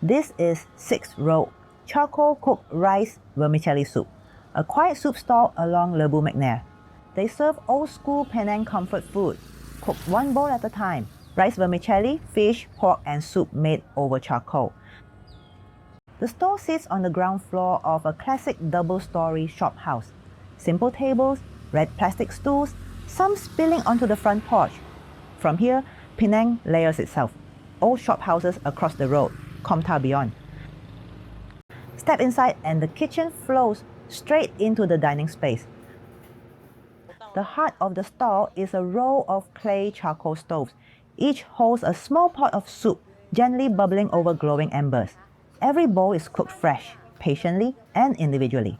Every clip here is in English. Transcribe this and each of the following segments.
This is 6-row charcoal cooked rice vermicelli soup, a quiet soup stall along Lebuh McNair. They serve old school Penang comfort food, cooked one bowl at a time. Rice vermicelli, fish, pork and soup made over charcoal. The store sits on the ground floor of a classic double-story shop house. Simple tables, red plastic stools, some spilling onto the front porch. From here, Penang layers itself. Old shop houses across the road, Komtar beyond. Step inside and the kitchen flows straight into the dining space. The heart of the stall is a row of clay charcoal stoves. Each holds a small pot of soup, gently bubbling over glowing embers. Every bowl is cooked fresh, patiently and individually.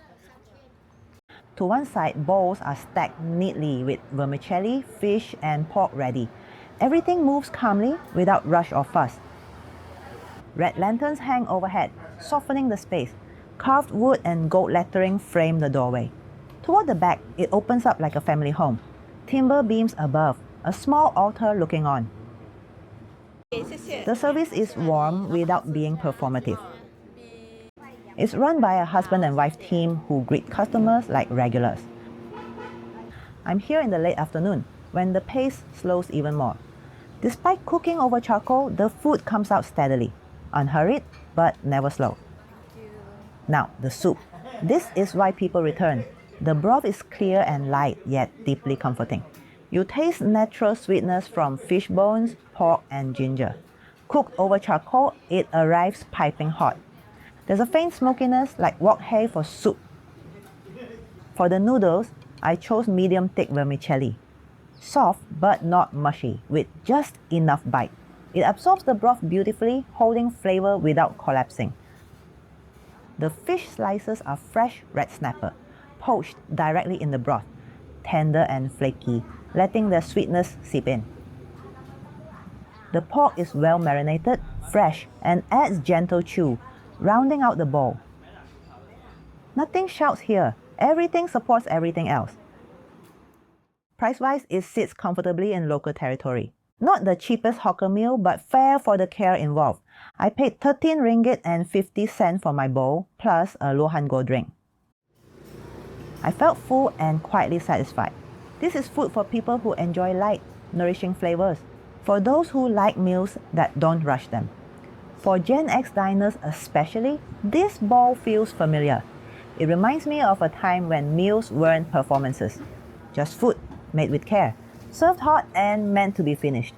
To one side, bowls are stacked neatly with vermicelli, fish and pork ready. Everything moves calmly without rush or fuss. Red lanterns hang overhead, softening the space. Carved wood and gold lettering frame the doorway. Toward the back, it opens up like a family home. Timber beams above, a small altar looking on. The service is warm without being performative. It's run by a husband and wife team who greet customers like regulars. I'm here in the late afternoon, when the pace slows even more. Despite cooking over charcoal, the food comes out steadily, unhurried but never slow. Now, the soup. This is why people return. The broth is clear and light, yet deeply comforting. You taste natural sweetness from fish bones, pork and ginger. Cooked over charcoal, it arrives piping hot. There's a faint smokiness like wok hay for soup. For the noodles, I chose medium-thick vermicelli. Soft but not mushy, with just enough bite. It absorbs the broth beautifully, holding flavor without collapsing. The fish slices are fresh red snapper, poached directly in the broth, tender and flaky, letting their sweetness seep in. The pork is well marinated, fresh, and adds gentle chew, rounding out the bowl. Nothing shouts here. Everything supports everything else. Price-wise, it sits comfortably in local territory. Not the cheapest hawker meal, but fair for the care involved. I paid 13 ringgit and 50 cents for my bowl, plus a Lohan Go drink. I felt full and quietly satisfied. This is food for people who enjoy light, nourishing flavors. For those who like meals that don't rush them. For Gen X diners especially, this bowl feels familiar. It reminds me of a time when meals weren't performances. Just food, made with care, served hot and meant to be finished.